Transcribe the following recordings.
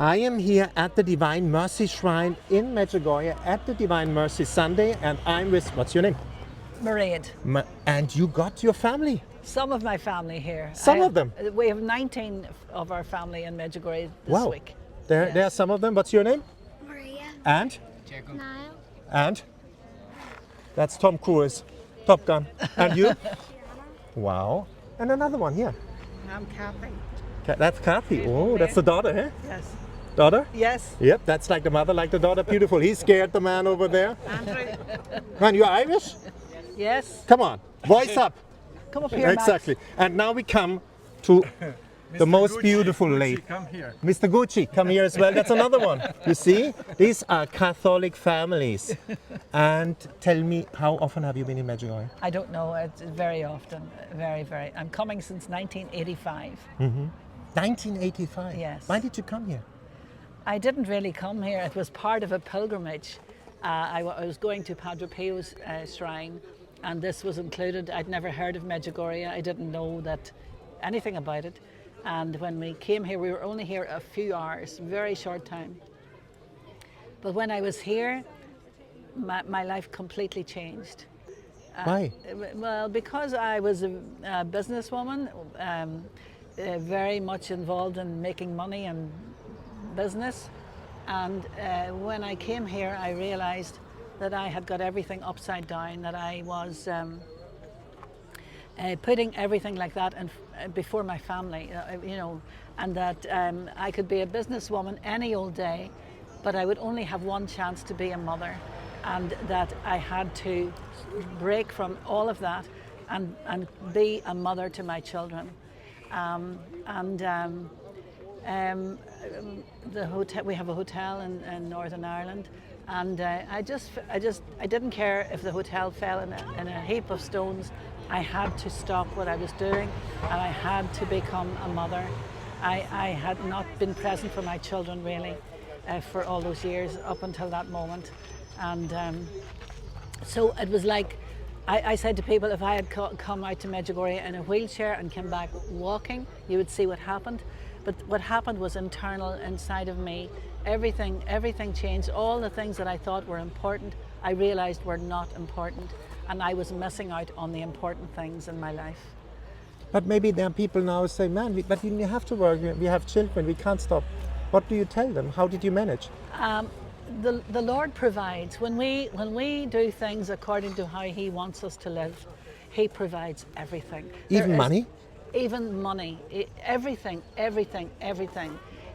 I am here at the Divine Mercy Shrine in Medjugorje at the Divine Mercy Sunday, and I'm with, what's your name? Mairead. And you got your family. Some of my family here. Some of them? We have 19 of our family in Medjugorje this Wow. week. There are some of them. What's your name? Maria. And? Niall. And? That's Tom Cruise, Top Gun. And you? Wow. And another one here. I'm Kathy. That's Kathy. Oh, that's the daughter, eh? Yes. Daughter? Yes. Yep, that's like the mother, like the daughter. Beautiful. He's scared, the man over there. Andrew. Man, you're Irish? Yes. Come on, voice up. Come up here, Exactly. And now we come to the most Gucci, beautiful Gucci, lady. Come here. Mr. Gucci, come here as well. That's another one. You see, these are Catholic families. And tell me, how often have you been in Medjugorje? I don't know. It's very often. Very, very. I'm coming since 1985. 1985? Yes. Why did you come here? I didn't really come here. It was part of a pilgrimage. I was going to Padre Pio's shrine, and this was included. I'd never heard of Medjugorje. I didn't know that anything about it. And when we came here, we were only here a few hours, very short time. But when I was here, my life completely changed. Why? Well, because I was a businesswoman, very much involved in making money and business. And when I came here, I realized that I had got everything upside down, that I was putting everything like that before my family, and that I could be a businesswoman any old day, but I would only have one chance to be a mother, and that I had to break from all of that and be a mother to my children. The hotel, we have a hotel in Northern Ireland, and I didn't care if the hotel fell in a heap of stones. I had to stop what I was doing, and I had to become a mother. I had not been present for my children really for all those years up until that moment, and so it was like I said to people, if I had come out to Medjugorje in a wheelchair and came back walking, you would see what happened. But what happened was internal inside of me. Everything changed. All the things that I thought were important, I realized were not important. And I was missing out on the important things in my life. But maybe there are people now who say, man, but you have to work, we have children, we can't stop. What do you tell them? How did you manage? The Lord provides. When we do things according to how He wants us to live, He provides everything. Even money? Even money, everything.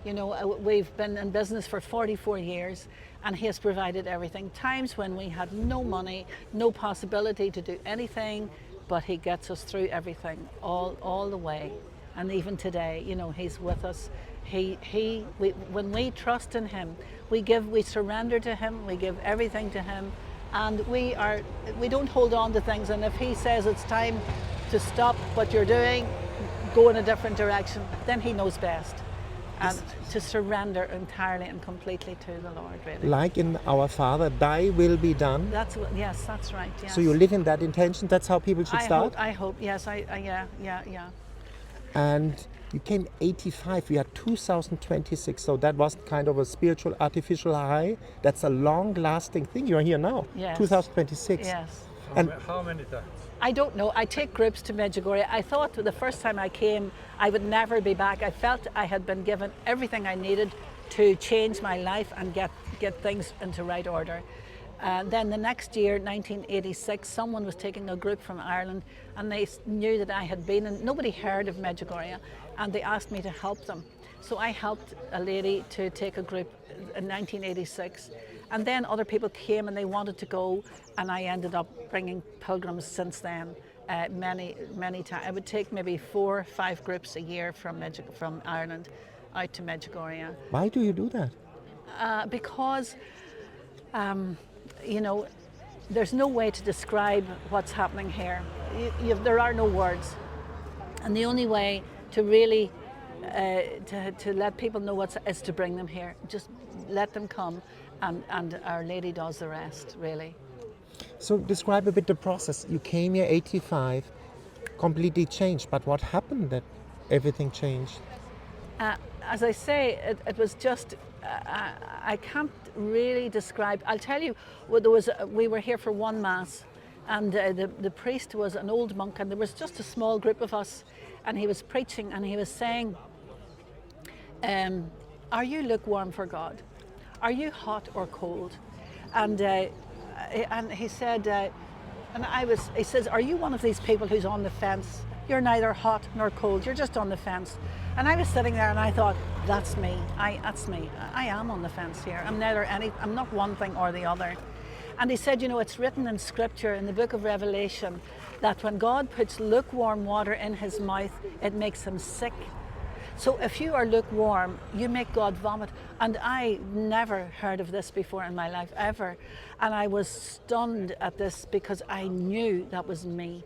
You know, we've been in business for 44 years, and He has provided everything. Times when we had no money, no possibility to do anything, but He gets us through everything, all the way. And even today, you know, He's with us. When we trust in Him, we surrender to Him, we give everything to Him, and we don't hold on to things. And if He says it's time to stop what you're doing, go in a different direction, then He knows best. And to surrender entirely and completely to the Lord, really. Like in Our Father, Thy will be done. Yes, that's right. Yes. So you live in that intention. That's how people should start. I hope. Yes. Yeah. And you came 85. We are 2026. So that was kind of a spiritual artificial high. That's a long-lasting thing. You're here now. Yes. 2026. Yes. And How many times? I don't know. I take groups to Medjugorje. I thought the first time I came, I would never be back. I felt I had been given everything I needed to change my life and get things into right order. Then the next year, 1986, someone was taking a group from Ireland, and they knew that I had been, and nobody heard of Medjugorje, and they asked me to help them. So I helped a lady to take a group in 1986. And then other people came and they wanted to go, and I ended up bringing pilgrims since then, many times. I would take maybe 4 or 5 groups a year from Ireland out to Medjugorje. why do you do that? Because, you know, there's no way to describe what's happening here. There are no words. And the only way to really to let people know is to bring them here. Just let them come, and Our Lady does the rest, really. So describe a bit the process. You came here 85, completely changed. But what happened that everything changed? As I say, it was just, I can't really describe. I'll tell you, we were here for one Mass, and the priest was an old monk, and there was just a small group of us, and he was preaching, and he was saying, are you lukewarm for God? Are you hot or cold? And he said, he says, are you one of these people who's on the fence? You're neither hot nor cold, you're just on the fence. And I was sitting there and I thought, that's me, that's me. I am on the fence here. I'm not one thing or the other. And he said, you know, it's written in Scripture, in the book of Revelation, that when God puts lukewarm water in his mouth, it makes him sick. So if you are lukewarm, you make God vomit. And I never heard of this before in my life, ever. And I was stunned at this because I knew that was me,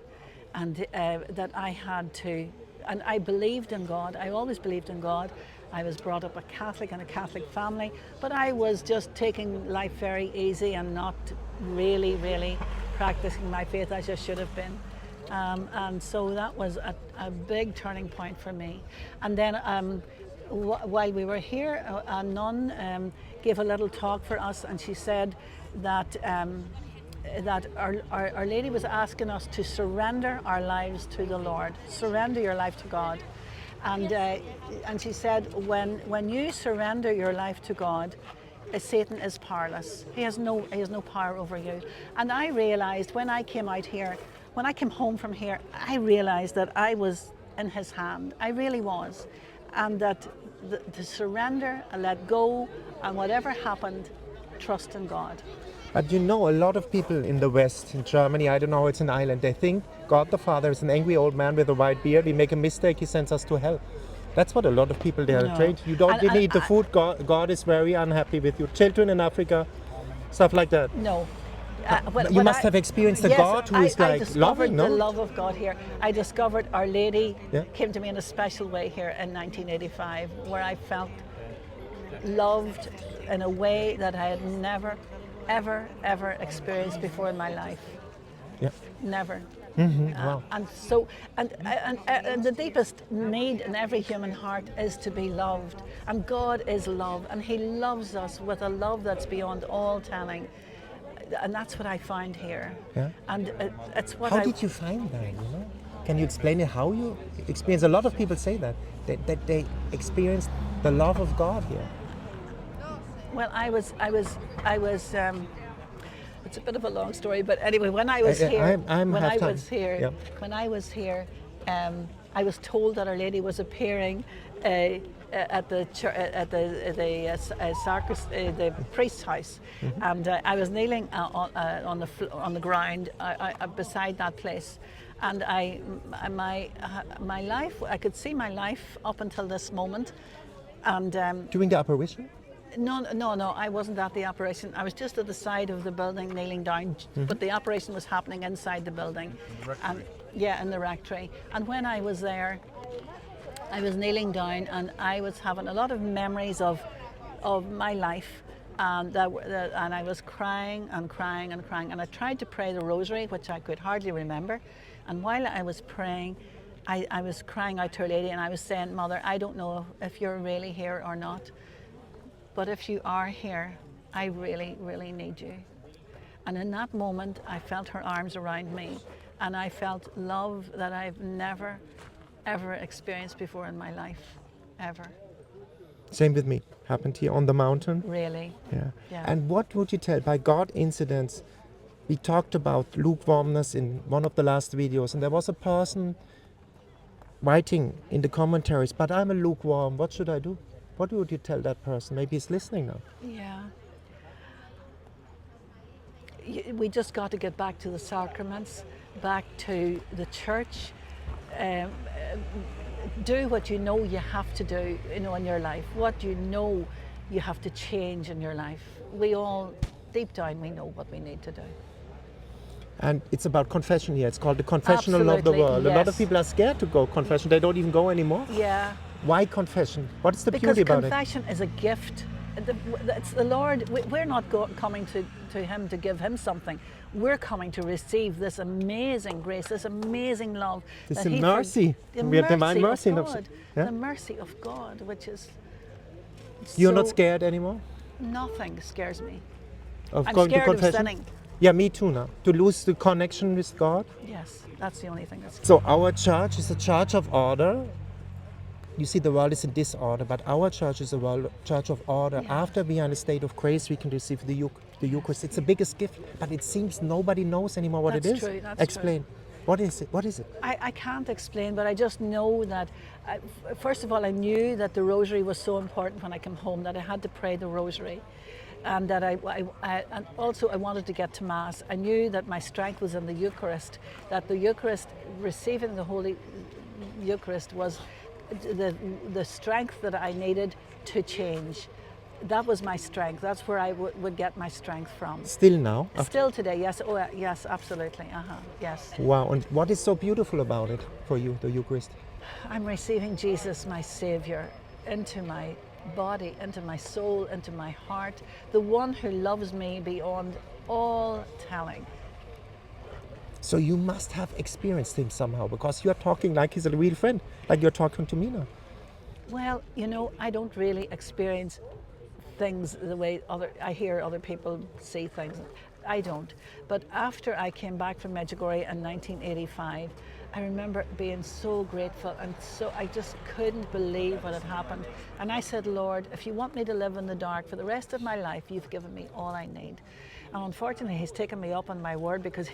and that I had to, and I believed in God. I always believed in God. I was brought up a Catholic in a Catholic family, but I was just taking life very easy and not really, really practicing my faith as I should have been. And so that was a big turning point for me. And then while we were here, a nun gave a little talk for us, and she said that Our Lady was asking us to surrender our lives to the Lord. Surrender your life to God. And she said, when you surrender your life to God, Satan is powerless. He has no power over you. And I realized when I came out here, when I came home from here, I realized that I was in his hand. I really was. And that to surrender and let go, and whatever happened, trust in God. But you know, a lot of people in the West, in Germany, I don't know, it's an island, they think God the Father is an angry old man with a white beard. We make a mistake, he sends us to hell. That's what a lot of people there trade. You don't really eat the food, God is very unhappy with you. Children in Africa, stuff like that. No. You must have experienced a God who is like loving, no? I discovered the love of God here. I discovered Our Lady came to me in a special way here in 1985, where I felt loved in a way that I had never, ever experienced before in my life. Yeah. Never. Mm-hmm. Wow. And so, and the deepest need in every human heart is to be loved. And God is love, and he loves us with a love that's beyond all telling. And that's what I find here. Yeah. And it's what How did you find that, you know? Can you explain it, how you experience? A lot of people say that they experienced the love of God here. Well, I was. It's a bit of a long story, but anyway, when I was here, I was told that Our Lady was appearing at the priest's house, mm-hmm. and I was kneeling on the ground beside that place, and my life, I could see my life up until this moment, and during the apparition. No, I wasn't at the apparition. I was just at the side of the building kneeling down, mm-hmm. but the apparition was happening inside the building. In the rectory. And when I was there, I was kneeling down and I was having a lot of memories of my life, and I was crying and crying and crying. And I tried to pray the rosary, which I could hardly remember. And while I was praying, I was crying out to Our Lady, and I was saying, Mother, I don't know if you're really here or not. But if you are here, I really, really need you. And in that moment, I felt her arms around me, and I felt love that I've never, ever experienced before in my life, ever. Same with me. Happened here on the mountain. Really? Yeah. And what would you tell, by God incidents, we talked about lukewarmness in one of the last videos, and there was a person writing in the commentaries, but I'm a lukewarm, what should I do? What would you tell that person? Maybe he's listening now. Yeah. We just got to get back to the sacraments, back to the church. Do what you know you have to do, in your life. What you know you have to change in your life. We all, deep down, we know what we need to do. And it's about confession here. It's called the confessional of the world. Yes. A lot of people are scared to go confession. They don't even go anymore. Yeah. Why confession? What is the beauty about it? Because confession is a gift. it's the Lord. We're not coming to Him to give Him something. We're coming to receive this amazing grace, this amazing love. This that mercy. The We have divine mercy mercy. of God. Yeah? The mercy of God, which is You're not so- scared anymore Nothing scares me. of I'm going to scared of confession? sinning. Yeah, me too now. To lose the connection with God. Yes, that's the only thing that's. So our church is a church of order. You see, the world is in disorder, but our church is a church of order. Yeah. After we are in a state of grace, we can receive the Eucharist. It's the biggest gift, but it seems nobody knows anymore what That's it is. true, that's Explain. What is it? What is it? I can't explain, but I just know that, first of all, I knew that the rosary was so important when I came home, that I had to pray the rosary. And that and also I wanted to get to Mass. I knew that my strength was in the Eucharist, that the Eucharist, receiving the Holy Eucharist was the strength that I needed to change. That was my strength. That's where I would get my strength from. Still now? Still today, yes. Oh, yes, absolutely. Yes. Wow. And what is so beautiful about it for you, the Eucharist? I'm receiving Jesus, my Savior, into my body, into my soul, into my heart. The one who loves me beyond all telling. So you must have experienced him somehow, because you are talking like he's a real friend, like you're talking to me now. Well, I don't really experience things the way I hear other people see things. I don't. But after I came back from Medjugorje in 1985, I remember being so grateful, and so I just couldn't believe what had happened. And I said, Lord, if you want me to live in the dark for the rest of my life, you've given me all I need. And unfortunately, He's taken me up on my word, because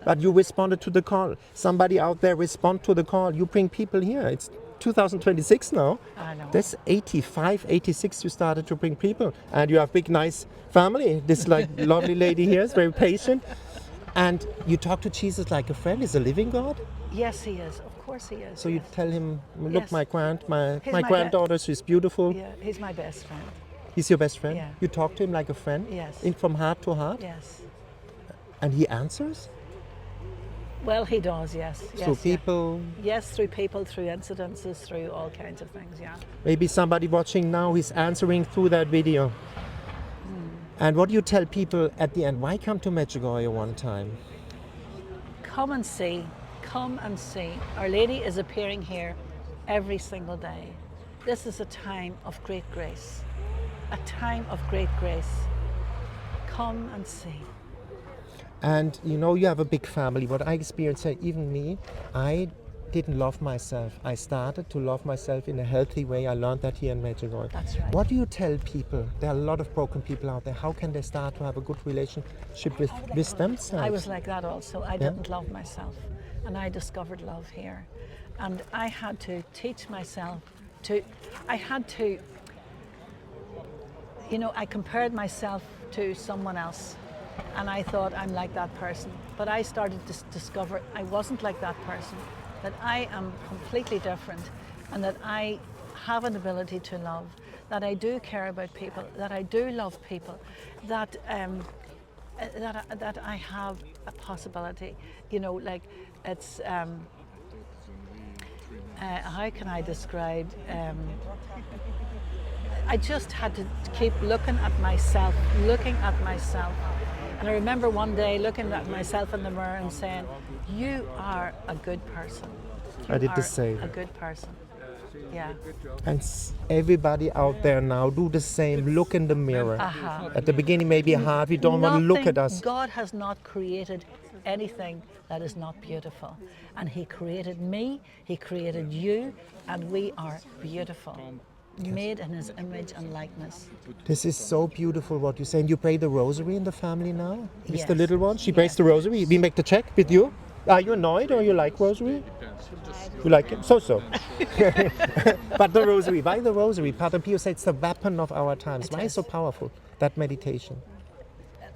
But you responded to the call. Somebody out there respond to the call. You bring people here. It's 2026 now. I know. That's 85, 86 you started to bring people. And you have big, nice family. This lovely lady here is very patient. And you talk to Jesus like a friend. He's a living God. Yes, He is. Of course He is. So you yes. tell him, look, Yes. my He's my granddaughter, she's beautiful. Yeah, He's my best friend. He's your best friend? Yeah. You talk to him like a friend? Yes. From heart to heart? Yes. And he answers? Well, He does, yes. So Yes, yeah. people, Yes, through people, through incidences, through all kinds of things, yeah. maybe somebody watching now is answering through that video. And what do you tell people at the end? Why come to Medjugorje one time? Come and see. Come and see. Our Lady is appearing here every single day. This is a time of great grace. A time of great grace. Come and see. And you have a big family. What I experienced, even me, I didn't love myself. I started to love myself in a healthy way. I learned that here in Medjugorje. That's right. What do you tell people? There are a lot of broken people out there. How can they start to have a good relationship with themselves? I was like that also. I didn't love myself. And I discovered love here. And I had to teach myself I compared myself to someone else. And I thought, I'm like that person. But I started to discover I wasn't like that person, that I am completely different, and that I have an ability to love, that I do care about people, that I do love people, that I have a possibility. It's how can I describe? I just had to keep looking at myself. And I remember one day looking at myself in the mirror and saying, you are a good person. I did the same. A good person. Yeah. And everybody out there now, do the same. Look in the mirror. At the beginning, maybe hard. We don't want to look at us. God has not created anything that is not beautiful. And He created me, He created you, and we are beautiful. Made in His image and likeness. This is so beautiful what you say. And you pray the rosary in the family now? Is the Yes. little one? She prays the rosary. We make the check with you. Are you annoyed or you like rosary? You like it? So. But the rosary, why the rosary? Padre Pio said it's the weapon of our times. Why is so powerful, that meditation?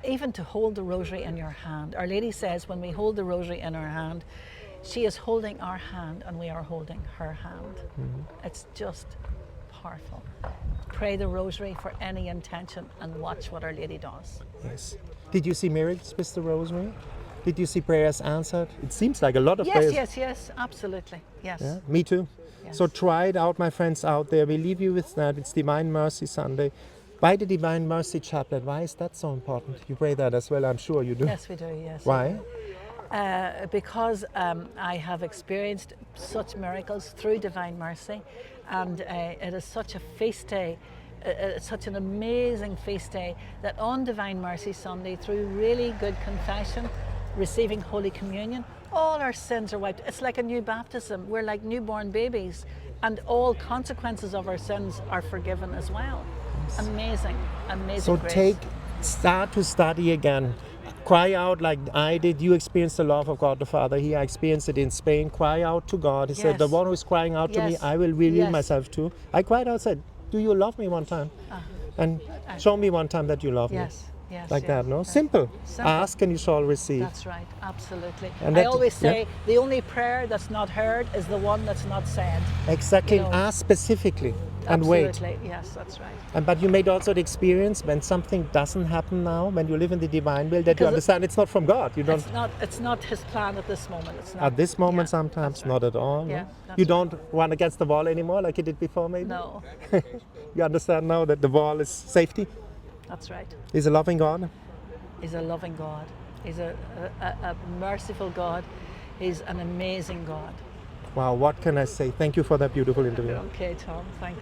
Even to hold the rosary in your hand. Our Lady says when we hold the rosary in our hand, she is holding our hand and we are holding her hand. Mm-hmm. It's just powerful. Pray the rosary for any intention and watch what Our Lady does. Yes. Did you see miracles with the rosary? Did you see prayers answered? It seems like a lot of prayers. Yes, absolutely. Yes. Yeah, me too. Yeah. So try it out, my friends out there. We leave you with that. It's Divine Mercy Sunday. Why the Divine Mercy Chaplet? Why is that so important? You pray that as well, I'm sure you do. Yes, we do, yes. Why? Because I have experienced such miracles through Divine Mercy, and it is such a feast day, such an amazing feast day, that on Divine Mercy Sunday, through really good confession, receiving Holy Communion, all our sins are wiped. It's like a new baptism. We're like newborn babies, and all consequences of our sins are forgiven as well. Amazing, amazing So grace. start to study again. Cry out like I did. You experienced the love of God the Father here. I experienced it in Spain. Cry out to God. He said, the Yes. one who is crying out to me, Yes. I will reveal Yes. myself to. I cried out, said, do you love me one time? And show me one time that you love me. Yes, yes. Like yes, that, no? yes. Simple. Simple. Ask and you shall receive. That's right, absolutely. And I that- always say yeah. the only prayer that's not heard is the one that's not said. Exactly. You know. Ask specifically and wait. Absolutely, yes, that's right. But you made also the experience when something doesn't happen now, when you live in the divine will, that you Because understand it's not from God. You don't. It's not his plan at this moment. It's not. At this moment, Yeah, sometimes that's not right. at all. no? Yeah, that's You right. don't run against the wall anymore like you did before, maybe. No, You understand now that the wall is safety. that's right. He's a loving God. He's a loving God. He's a merciful God. He's an amazing God. Wow, what can I say? Thank you for that beautiful interview. Okay, Tom, thank you.